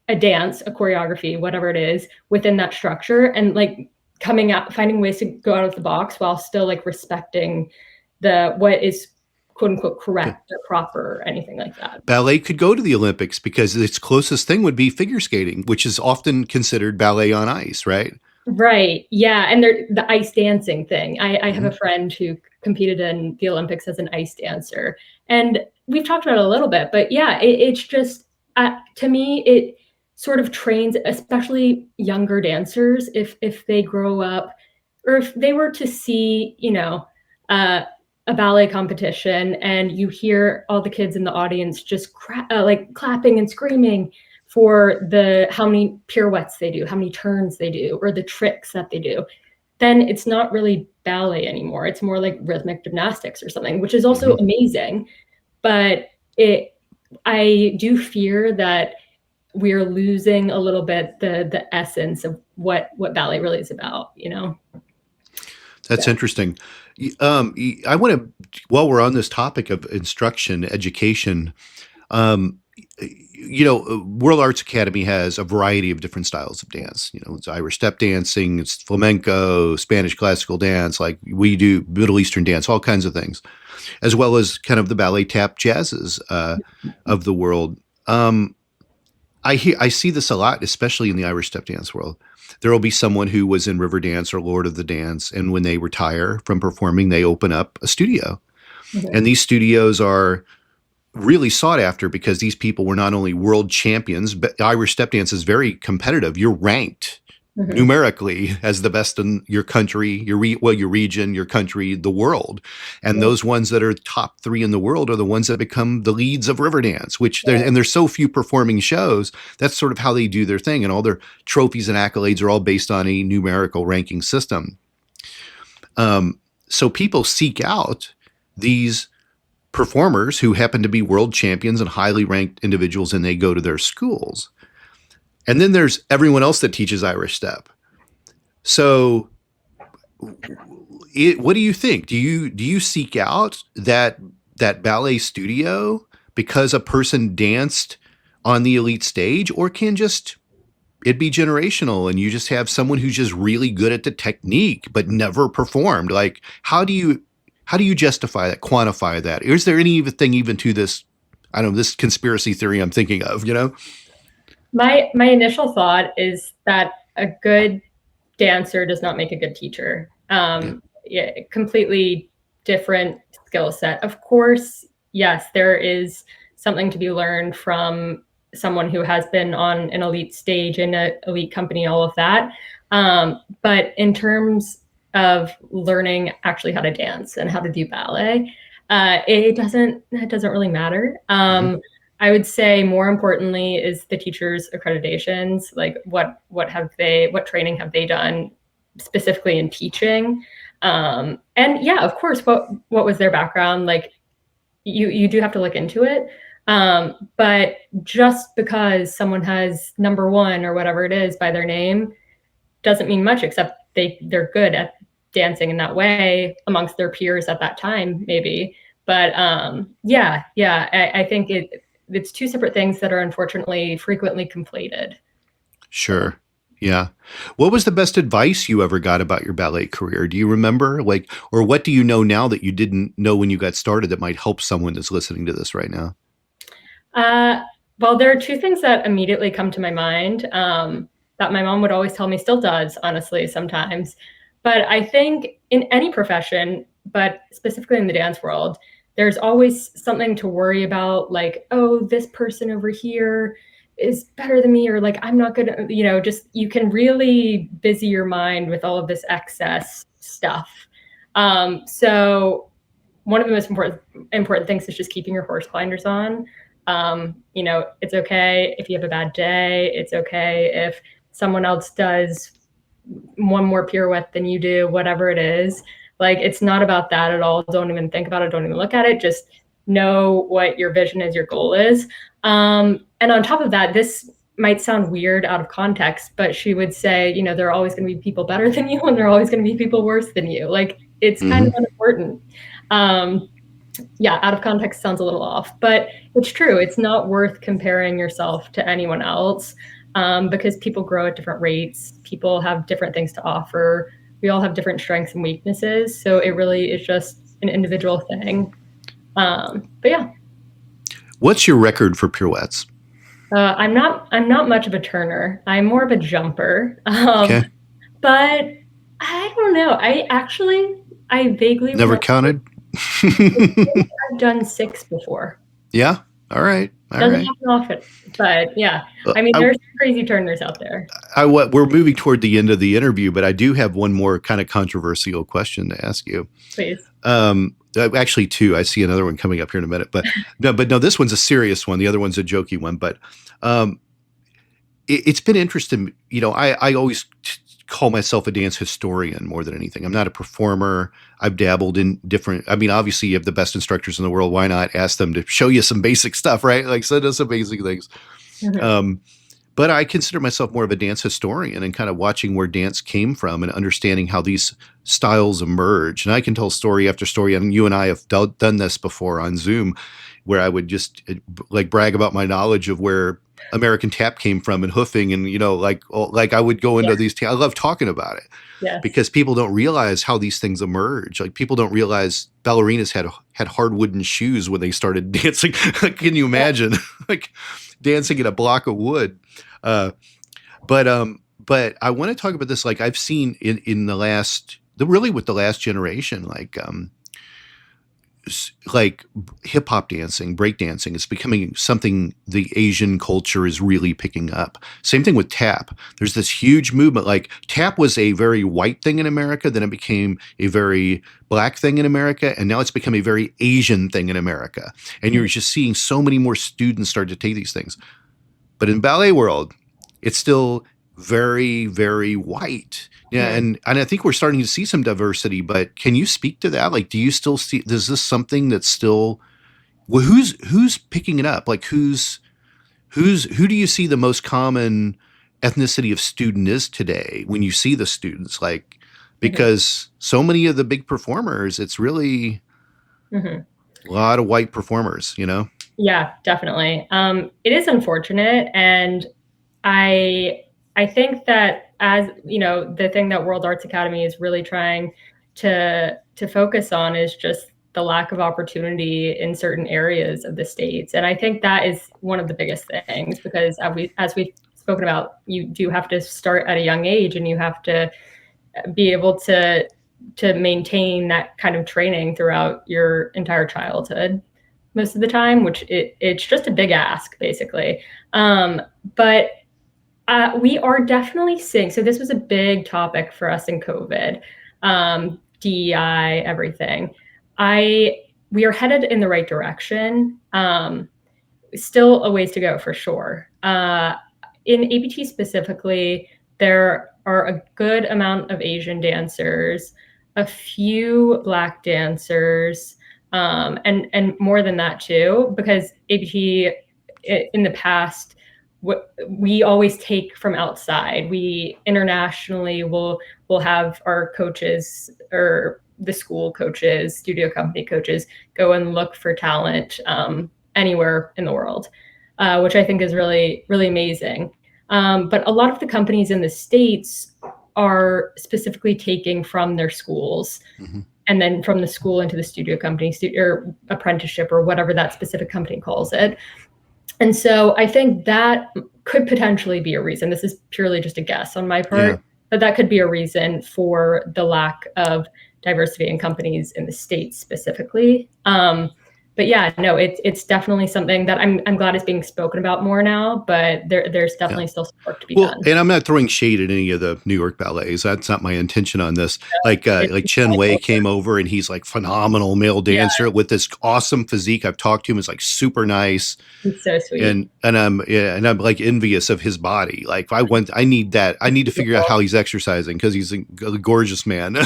a dance, a choreography, whatever it is, within that structure, and like coming out, finding ways to go out of the box while still like respecting what is quote unquote correct or proper or anything like that. Ballet could go to the Olympics because its closest thing would be figure skating, which is often considered ballet on ice, right? Right. Yeah. And the ice dancing thing. I have Mm-hmm. a friend who competed in the Olympics as an ice dancer. And we've talked about it a little bit, but yeah, it's just, to me, it sort of trains, especially younger dancers, if they grow up or if they were to see, a ballet competition and you hear all the kids in the audience just like clapping and screaming for how many pirouettes they do, how many turns they do, or the tricks that they do, then it's not really ballet anymore. It's more like rhythmic gymnastics or something, which is also amazing. But I do fear that we're losing a little bit the essence of what ballet really is about, That's interesting. I want to, while we're on this topic of instruction, education, um, World Arts Academy has a variety of different styles of dance. It's Irish step dancing, it's flamenco, Spanish classical dance, like we do Middle Eastern dance, all kinds of things, as well as kind of the ballet tap jazzes of the world. I see this a lot, especially in the Irish step dance world. There will be someone who was in Riverdance or Lord of the Dance, and when they retire from performing, they open up a studio. Mm-hmm. And these studios are really sought after because these people were not only world champions, but Irish step dance is very competitive. You're ranked numerically as the best in your country, your region, your country, the world. And those ones that are top 3 in the world are the ones that become the leads of Riverdance, and there's so few performing shows. That's sort of how they do their thing. And all their trophies and accolades are all based on a numerical ranking system. So people seek out these performers who happen to be world champions and highly ranked individuals, and they go to their schools. And then there's everyone else that teaches Irish step. So what do you think? Do you seek out that ballet studio because a person danced on the elite stage, or can just it be generational and you just have someone who's just really good at the technique but never performed? Like, how do you justify that, quantify that? Is there anything even to this, I don't know, this conspiracy theory I'm thinking of, My initial thought is that a good dancer does not make a good teacher. Completely different skill set. Of course, yes, there is something to be learned from someone who has been on an elite stage in an elite company, all of that. But in terms of learning actually how to dance and how to do ballet, it doesn't really matter. I would say more importantly is the teacher's accreditations, like what training have they done specifically in teaching? And yeah, of course, what was their background? Like you do have to look into it. But just because someone has number 1 or whatever it is by their name doesn't mean much, except they're good at dancing in that way amongst their peers at that time, maybe. But I think it's 2 separate things that are unfortunately frequently conflated. Sure. Yeah. What was the best advice you ever got about your ballet career? Do you remember? Or what do you know now that you didn't know when you got started that might help someone that's listening to this right now? Well, there are 2 things that immediately come to my mind that my mom would always tell me, still does, honestly, sometimes. But I think in any profession, but specifically in the dance world, there's always something to worry about, like, oh, this person over here is better than me, or like, I'm not good at, just you can really busy your mind with all of this excess stuff. So one of the most important things is just keeping your horse blinders on. It's okay if you have a bad day. It's okay if someone else does one more pirouette than you do, whatever it is. Like, it's not about that at all. Don't even think about it. Don't even look at it. Just know what your vision is, your goal is. And on top of that, this might sound weird out of context, but she would say, there are always going to be people better than you, and there are always going to be people worse than you. Like, it's kind of unimportant. Out of context sounds a little off, but it's true. It's not worth comparing yourself to anyone else, because people grow at different rates. People have different things to offer. We all have different strengths and weaknesses. So it really is just an individual thing. But yeah. What's your record for pirouettes? I'm not much of a turner. I'm more of a jumper. Okay. But I don't know. I vaguely never counted. I've done 6 before. Yeah. All right. Doesn't happen often, but yeah. I mean, there's crazy turners out there. We're moving toward the end of the interview, but I do have one more kind of controversial question to ask you. Please. Actually, 2. I see another one coming up here in a minute, but no, this one's a serious one. The other one's a jokey one, but it's been interesting. I always call myself a dance historian more than anything. I'm not a performer. I've dabbled in different, obviously you have the best instructors in the world. Why not ask them to show you some basic stuff, right? Like, send us some basic things. Mm-hmm. But I consider myself more of a dance historian and kind of watching where dance came from and understanding how these styles emerge. And I can tell story after story. And you and I have done this before on Zoom, where I would just like brag about my knowledge of where American tap came from and hoofing, and like I would go into these. I love talking about it because people don't realize how these things emerge. Like, people don't realize ballerinas had hard wooden shoes when they started dancing. Can you imagine like dancing in a block of wood? But I want to talk about this. Like, I've seen in the last generation, like hip hop dancing, break dancing, it's becoming something the Asian culture is really picking up. Same thing with tap. There's this huge movement. Like, tap was a very white thing in America, then it became a very black thing in America, and now it's become a very Asian thing in America. And you're just seeing so many more students start to take these things. But in ballet world, it's still very, very white. Yeah, and I think we're starting to see some diversity, but can you speak to that? Like, do you still see, is this something that's still, well, who's picking it up? Like, who do you see the most common ethnicity of student is today when you see the students? Like, because so many of the big performers, it's really a lot of white performers, Yeah, definitely. It is unfortunate. And I think that, as the thing that World Arts Academy is really trying to focus on is just the lack of opportunity in certain areas of the States. And I think that is one of the biggest things, because as we've spoken about, you do have to start at a young age, and you have to be able to maintain that kind of training throughout your entire childhood most of the time, which it's just a big ask, basically. But we are definitely seeing, so this was a big topic for us in COVID, DEI, everything. We are headed in the right direction. Still a ways to go, for sure. In ABT specifically, there are a good amount of Asian dancers, a few Black dancers, and more than that too, because ABT in the past, we always take from outside. We internationally will have our coaches, or the school coaches, studio company coaches, go and look for talent anywhere in the world, which I think is really, really amazing. But a lot of the companies in the States are specifically taking from their schools, and then from the school into the studio company, or apprenticeship, or whatever that specific company calls it. And so I think that could potentially be a reason. This is purely just a guess on my part, but that could be a reason for the lack of diversity in companies in the States specifically. but yeah, no, it's definitely something that I'm glad is being spoken about more now, but there's Yeah. definitely still some work to be Well, done. and I'm not throwing shade at any of the New York ballets. That's not my intention on this. Like It's Chen Wei came over and he's like phenomenal male yeah, dancer with this awesome physique. I've talked to him. It's like super nice. it's so sweet. And I'm like envious of his body. Like I need that. I need to figure out Beautiful. how he's exercising because he's a gorgeous man. You know?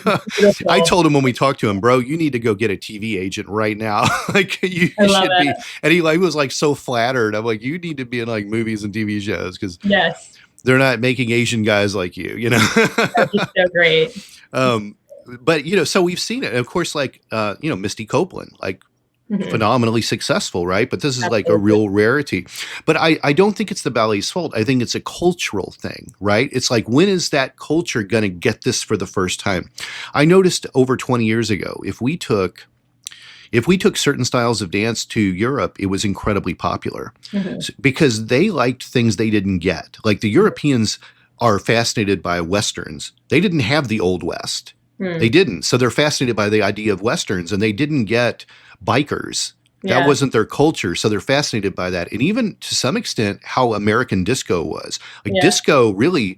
I Beautiful. told him when we talked to him, bro, you need to go get a TV agent right now. Like I you love should be. it. And he like was like so flattered. I'm like, you need to be in like movies and TV shows because Yes. they're not making Asian guys like you know. Oh, he's so great. um, but so we've seen it. And of course, like Misty Copeland, like Mhm. phenomenally successful, right? But this is like a Absolutely. real rarity. But I don't think it's the ballet's fault. I think it's a cultural thing, right? It's like, when is that culture going to get this for the first time? I noticed over 20 years ago, if we took certain styles of dance to Europe, it was incredibly popular Mhm. because they liked things they didn't get. Like the Europeans are fascinated by Westerns. They didn't have the Old West. They Mm. didn't. So they're fascinated by the idea of Westerns, and they didn't get bikers. That Yeah. wasn't their culture. So they're fascinated by that. And even to some extent, how American disco was. Like Yeah. disco really,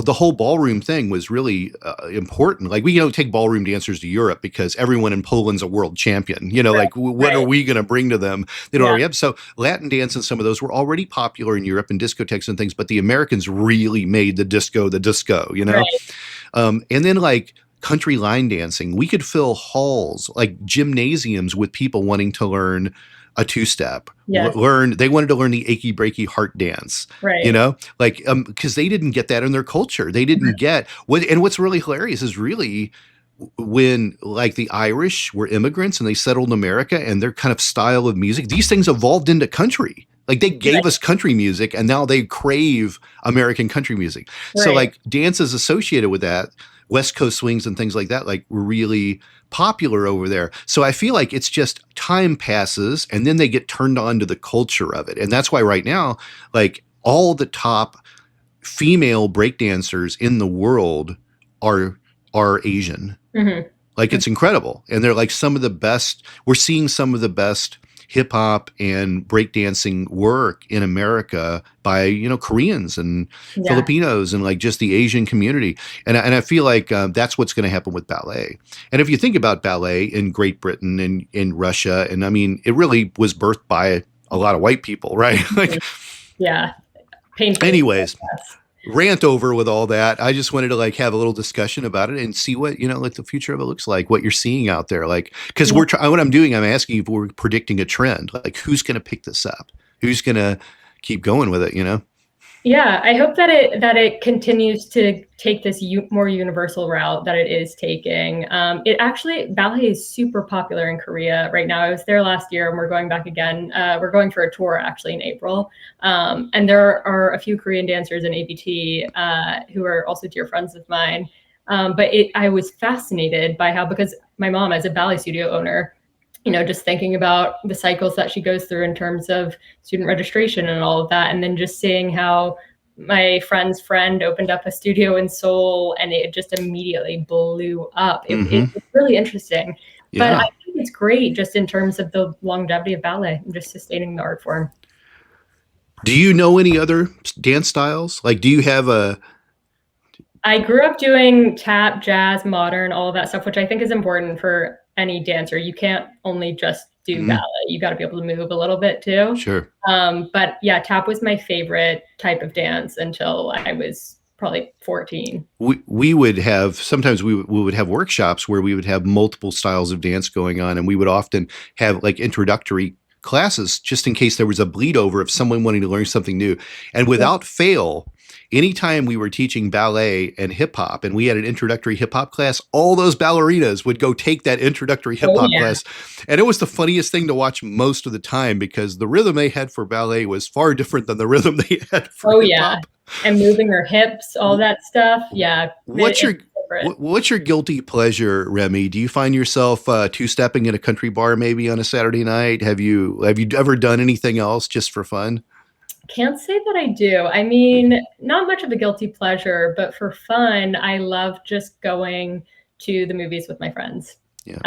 the whole ballroom thing was really important. Like we take ballroom dancers to Europe because everyone in Poland's a world champion. Right. Like what are Right. we going to bring to them? They don't Yeah. already have. So Latin dance and some of those were already popular in Europe and discotheques and things, but the Americans really made the disco the disco. Right. And then like country line dancing, we could fill halls, like gymnasiums, with people wanting to learn a two-step. Yes. They wanted to learn the achy breaky heart dance, Right. like because they didn't get that in their culture. They didn't get what. And what's really hilarious is really when like the Irish were immigrants and they settled in America, and their kind of style of music, these things evolved into country. Like they gave Right. us country music, and now they crave American country music. So Right. like dances associated with that, West Coast swings and things like that, like were really popular over there. So I feel like it's just time passes and then they get turned on to the culture of it. And that's why right now, like all the top female breakdancers in the world are Asian. Mhm. Like it's incredible. And they're like some of the best. We're seeing some of the best hip hop and breakdancing work in America by, Koreans and Yeah. Filipinos and like just the Asian community. And I feel like that's what's going to happen with ballet. And if you think about ballet in Great Britain and in Russia, and I mean, it really was birthed by a lot of white people, right? Like, Yeah. Painful. anyways, Yes. rant over with all that. I just wanted to like have a little discussion about it and see what, like the future of it looks like, what you're seeing out there. Like, because Yeah. what I'm doing, I'm asking if we're predicting a trend, like who's going to pick this up? Who's going to keep going with it, Yeah, I hope that it continues to take this more universal route that it is taking. It actually, ballet is super popular in Korea right now. I was there last year, and we're going back again. We're going for a tour actually in April, and there are a few Korean dancers in ABT who are also dear friends of mine. But I was fascinated by how, because my mom, as a ballet studio owner, just thinking about the cycles that she goes through in terms of student registration and all of that. And then just seeing how my friend's friend opened up a studio in Seoul and it just immediately blew up. It's really interesting. But Yeah. I think it's great just in terms of the longevity of ballet and just sustaining the art form. Do you know any other dance styles? Like, do you have I grew up doing tap, jazz, modern, all of that stuff, which I think is important for any dancer. You can't only just do ballet. You got to be able to move a little bit too. Sure. But yeah, tap was my favorite type of dance until I was probably 14. We would have, sometimes we would have workshops where we would have multiple styles of dance going on, and we would often have like introductory classes just in case there was a bleed over of someone wanting to learn something new. And without fail, anytime we were teaching ballet and hip hop and we had an introductory hip hop class, all those ballerinas would go take that introductory hip hop class. And it was the funniest thing to watch most of the time because the rhythm they had for ballet was far different than the rhythm they had for hip hop. And moving their hips, all that stuff. Yeah. What's your guilty pleasure, Remy? Do you find yourself two-stepping at a country bar maybe on a Saturday night? Have you ever done anything else just for fun? Can't say that I do. I mean, not much of a guilty pleasure, but for fun, I love just going to the movies with my friends. Yeah.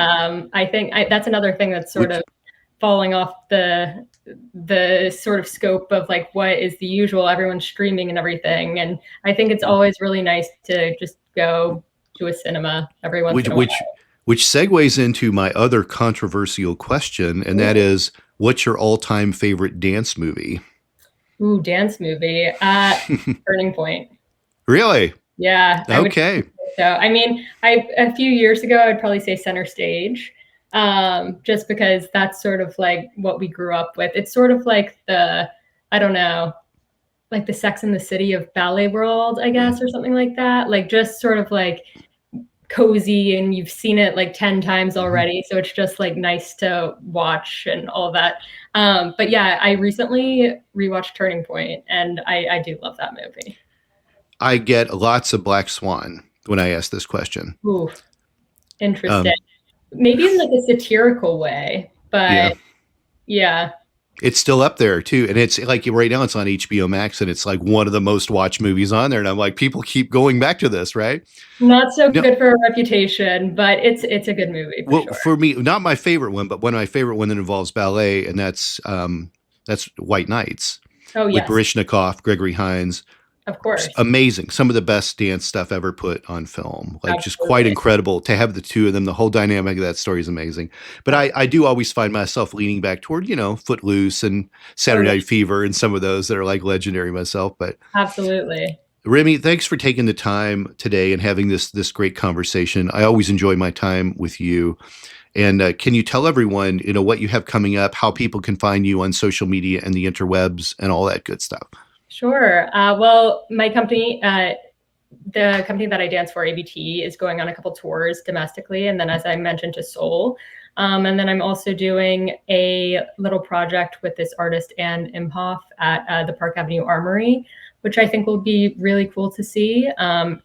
I think that's another thing that's sort of falling off the sort of scope of like what is the usual, everyone's streaming and everything. And I think it's always really nice to just go to a cinema every once in a while. Which segues into my other controversial question, and that is, what's your all-time favorite dance movie? Ooh, dance movie. Turning Point. Really? Yeah. Okay. So, I mean, a few years ago, I'd probably say Center Stage, just because that's sort of like what we grew up with. It's sort of like I don't know, like the Sex and the City of ballet world, I guess, or something like that. Like just sort of like cozy, and you've seen it like 10 times already. So it's just like nice to watch and all that. But yeah, I recently rewatched Turning Point, and I do love that movie. I get lots of Black Swan when I ask this question. Ooh, interesting. Maybe in like a satirical way, but yeah. It's still up there too. And it's like right now it's on HBO Max, and it's like one of the most watched movies on there. And I'm like, people keep going back to this, right? Not so good for a reputation, but it's a good movie. For sure. For me, not my favorite one, but one of my favorite one that involves ballet, and that's White Nights. Oh, yes. With Baryshnikov, Gregory Hines. Of course. Amazing. Some of the best dance stuff ever put on film. Like, just quite incredible to have the two of them. The whole dynamic of that story is amazing. But I do always find myself leaning back toward, Footloose and Saturday Night Fever and some of those that are like legendary myself. But absolutely. Remy, thanks for taking the time today and having this great conversation. I always enjoy my time with you. And can you tell everyone, what you have coming up, how people can find you on social media and the interwebs and all that good stuff? Sure. Well, my company, the company that I dance for, ABT, is going on a couple tours domestically, and then, as I mentioned, to Seoul. And then I'm also doing a little project with this artist, Anne Imhoff, at the Park Avenue Armory, which I think will be really cool to see.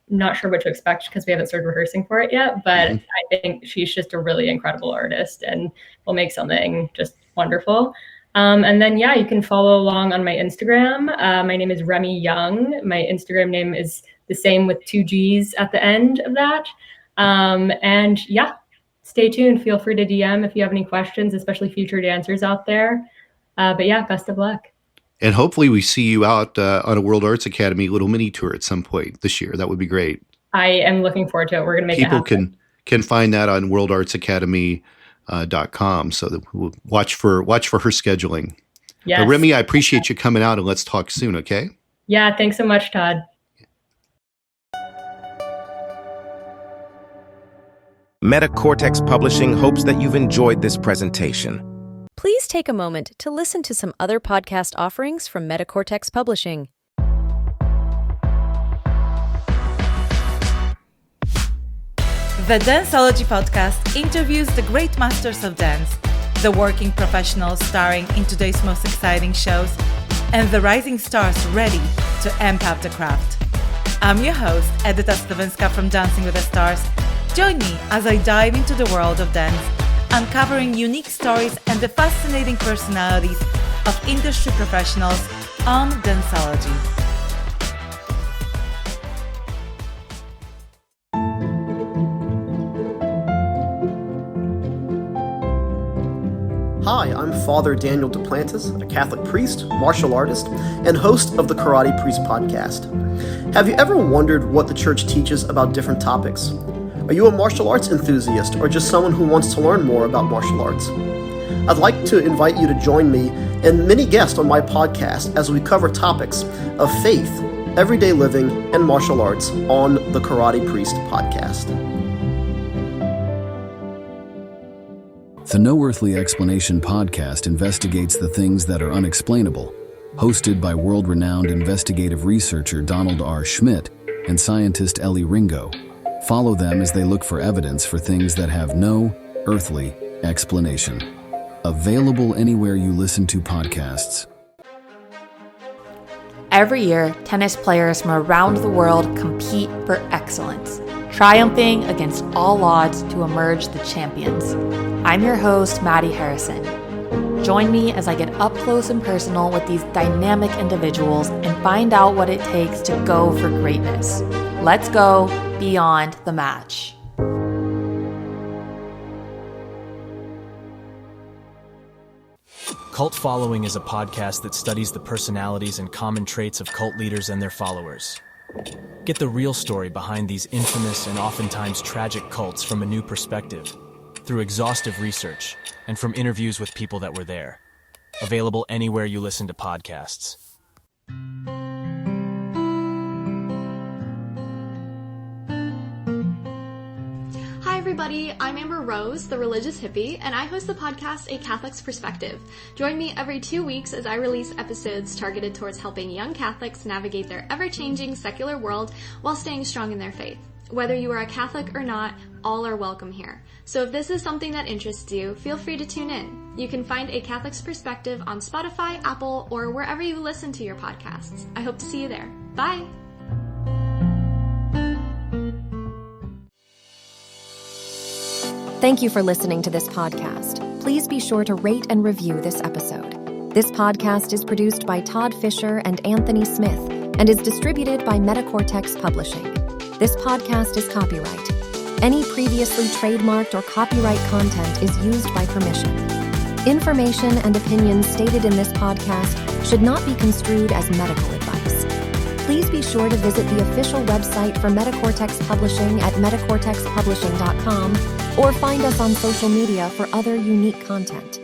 Not sure what to expect because we haven't started rehearsing for it yet, but I think she's just a really incredible artist and will make something just wonderful. And then, you can follow along on my Instagram. My name is Remy Young. My Instagram name is the same with 2 G's at the end of that. And stay tuned. Feel free to DM if you have any questions, especially future dancers out there. But best of luck. And hopefully we see you out on a World Arts Academy little mini tour at some point this year. That would be great. I am looking forward to it. We're going to make it happen. People can find that on worldartsacademy.com. So we'll watch for her scheduling. Yes. But Remy, I appreciate you coming out, and let's talk soon, okay? Yeah, thanks so much, Todd. MetaCortex Publishing hopes that you've enjoyed this presentation. Please take a moment to listen to some other podcast offerings from MetaCortex Publishing. The Danceology podcast interviews the great masters of dance, the working professionals starring in today's most exciting shows, and the rising stars ready to amp up the craft. I'm your host, Edyta Slawenska from Dancing with the Stars. Join me as I dive into the world of dance, uncovering unique stories and the fascinating personalities of industry professionals on Danceology. Hi, I'm Father Daniel Duplantis, a Catholic priest, martial artist, and host of the Karate Priest podcast. Have you ever wondered what the church teaches about different topics? Are you a martial arts enthusiast or just someone who wants to learn more about martial arts? I'd like to invite you to join me and many guests on my podcast as we cover topics of faith, everyday living, and martial arts on the Karate Priest podcast. The No Earthly Explanation podcast investigates the things that are unexplainable, hosted by world-renowned investigative researcher Donald R. Schmidt and scientist Ellie Ringo. Follow them as they look for evidence for things that have no earthly explanation. Available anywhere you listen to podcasts. Every year, tennis players from around the world compete for excellence, triumphing against all odds to emerge the champions. I'm your host, Maddie Harrison. Join me as I get up close and personal with these dynamic individuals and find out what it takes to go for greatness. Let's go beyond the match. Hi, Cult Following is a podcast that studies the personalities and common traits of cult leaders and their followers. Get the real story behind these infamous and oftentimes tragic cults from a new perspective, through exhaustive research, and from interviews with people that were there. Available anywhere you listen to podcasts. Hi everybody, I'm Amber Rose, the religious hippie, and I host the podcast A Catholic's Perspective. Join me every 2 weeks as I release episodes targeted towards helping young Catholics navigate their ever-changing secular world while staying strong in their faith. Whether you are a Catholic or not, all are welcome here. So if this is something that interests you, feel free to tune in. You can find A Catholic's Perspective on Spotify, Apple, or wherever you listen to your podcasts. I hope to see you there. Bye! Thank you for listening to this podcast. Please be sure to rate and review this episode. This podcast is produced by Todd Fisher and Anthony Smith and is distributed by Metacortex Publishing. This podcast is copyright. Any previously trademarked or copyright content is used by permission. Information and opinions stated in this podcast should not be construed as medical advice. Please be sure to visit the official website for Metacortex Publishing at metacortexpublishing.com or find us on social media for other unique content.